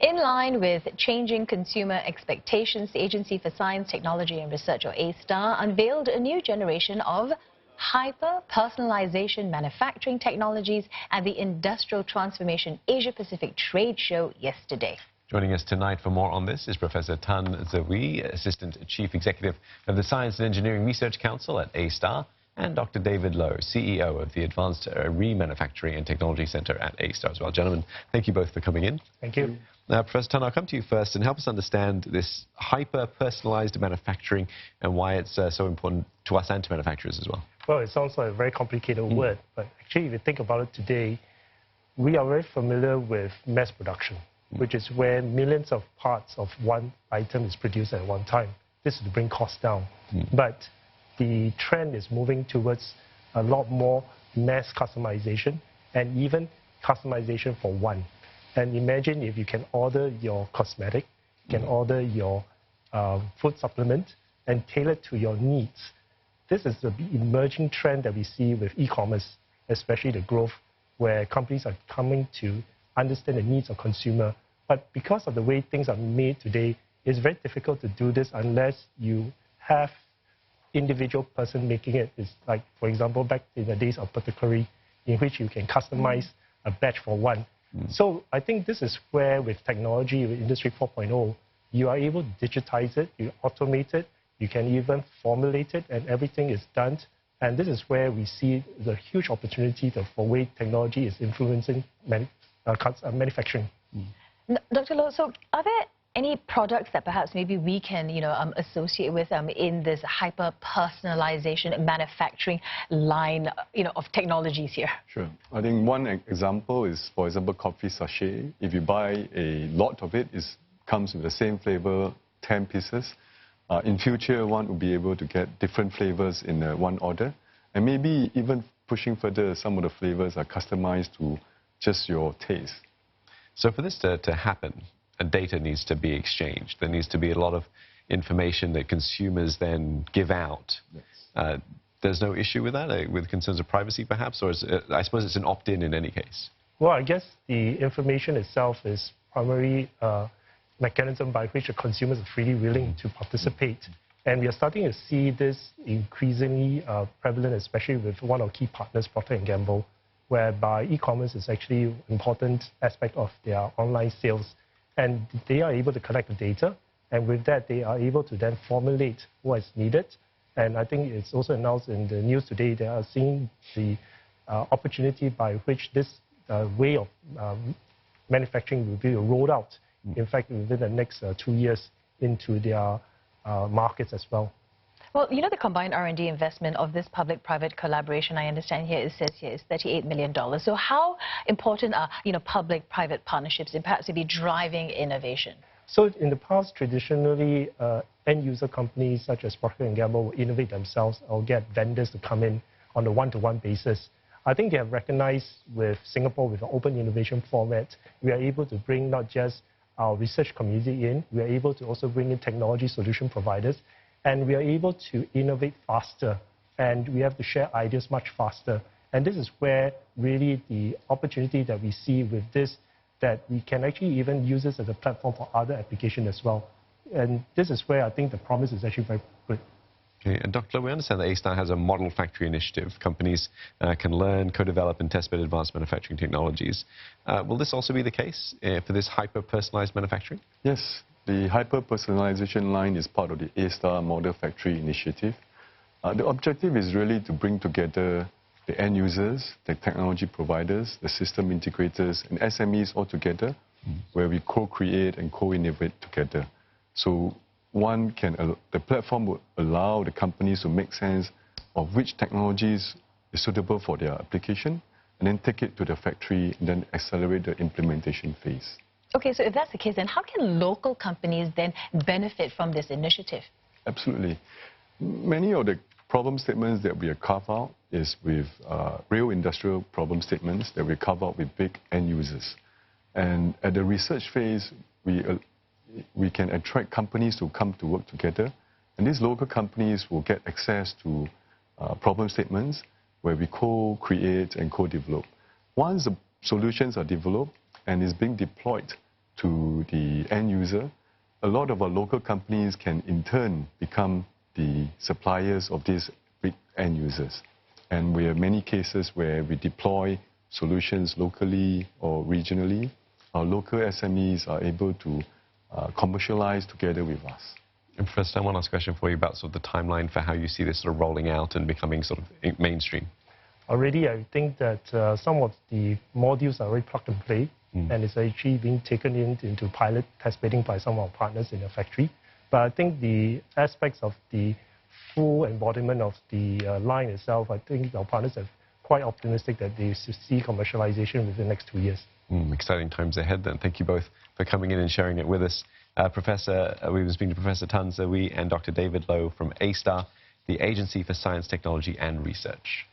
In line with changing consumer expectations, the Agency for Science, Technology and Research, or A*STAR, unveiled a new generation of hyper-personalisation manufacturing technologies at the Industrial Transformation Asia-Pacific Trade Show yesterday. Joining us tonight for more on this is Professor Tan Sze Wee, Assistant Chief Executive of the Science and Engineering Research Council at A*STAR, and Dr. David Lowe, CEO of the Advanced Remanufacturing and Technology Center at A*STAR as well. Gentlemen, thank you both for coming in. Thank you. Now, Professor Tan, I'll come to you first and help us understand this hyper-personalized manufacturing and why it's so important to us and to manufacturers as well. Well, it sounds like a very complicated word, but actually, if you think about it today, we are very familiar with mass production, which is where millions of parts of one item is produced at one time. This is to bring costs down. But the trend is moving towards a lot more mass customization and even customization for one. And imagine if you can order your cosmetic, you can order your food supplement and tailor to your needs. This is the emerging trend that we see with e-commerce, especially the growth, where companies are coming to understand the needs of consumer. But because of the way things are made today, it's very difficult to do this unless you have individual person making it. It's like, for example, back in the days of patisserie, in which you can customize a batch for one. So I think this is where, with technology, with Industry 4.0, you are able to digitize it, you automate it, you can even formulate it, and everything is done. And this is where we see the huge opportunity for way technology is influencing manufacturing. Dr. Lowe, so are there any products that perhaps maybe we can, associate with in this hyper-personalization manufacturing line, of technologies here? Sure. I think one example is, for example, coffee sachet. If you buy a lot of it, it comes with the same flavor, 10 pieces. In future, one will be able to get different flavors in one order. And maybe even pushing further, some of the flavors are customized to just your taste. So for this to happen, data needs to be exchanged. There needs to be a lot of information that consumers then give out. Yes. There's no issue with that, with concerns of privacy perhaps, or I suppose it's an opt-in in any case? Well, I guess the information itself is primarily a mechanism by which the consumers are freely willing to participate. And we are starting to see this increasingly prevalent, especially with one of our key partners, Procter & Gamble, whereby e-commerce is actually an important aspect of their online sales. And they are able to collect the data, and with that, they are able to then formulate what is needed. And I think it's also announced in the news today, they are seeing the opportunity by which this way of manufacturing will be rolled out, in fact, within the next 2 years into their markets as well. Well, the combined R&D investment of this public-private collaboration, I understand here, it says here, is $38 million. So how important are, public-private partnerships in perhaps maybe driving innovation? So in the past, traditionally, end-user companies such as Procter & Gamble will innovate themselves or get vendors to come in on a one-to-one basis. I think they have recognized with Singapore, with an open innovation format, we are able to bring not just our research community in, we are able to also bring in technology solution providers, and we are able to innovate faster, and we have to share ideas much faster. And this is where really the opportunity that we see with this, that we can actually even use this as a platform for other applications as well. And this is where I think the promise is actually very good. Okay, and Dr. Lowe, we understand that A*STAR has a model factory initiative. Companies can learn, co-develop and test advanced manufacturing technologies. Will this also be the case for this hyper-personalized manufacturing? Yes. The hyper-personalization line is part of the A*STAR Model Factory initiative. The objective is really to bring together the end users, the technology providers, the system integrators, and SMEs all together, where we co-create and co-innovate together. So the platform will allow the companies to make sense of which technologies is suitable for their application, and then take it to the factory and then accelerate the implementation phase. Okay, so if that's the case, then how can local companies then benefit from this initiative? Absolutely. Many of the problem statements that we have carved out is with real industrial problem statements that we carve out with big end users. And at the research phase, we can attract companies to come to work together. And these local companies will get access to problem statements where we co-create and co-develop. Once the solutions are developed and is being deployed to the end user, a lot of our local companies can in turn become the suppliers of these big end users. And we have many cases where we deploy solutions locally or regionally. Our local SMEs are able to commercialize together with us. And Professor Tan, one last question for you about sort of the timeline for how you see this sort of rolling out and becoming sort of mainstream. Already, I think that some of the modules are already plug and play, and it's actually being taken into pilot test bedding by some of our partners in the factory. But I think the aspects of the full embodiment of the line itself, I think our partners are quite optimistic that they see commercialization within the next 2 years. Exciting times ahead then. Thank you both for coming in and sharing it with us. We've been speaking to Professor Tan Sze Wee and Dr. David Low from A*STAR, the Agency for Science, Technology and Research.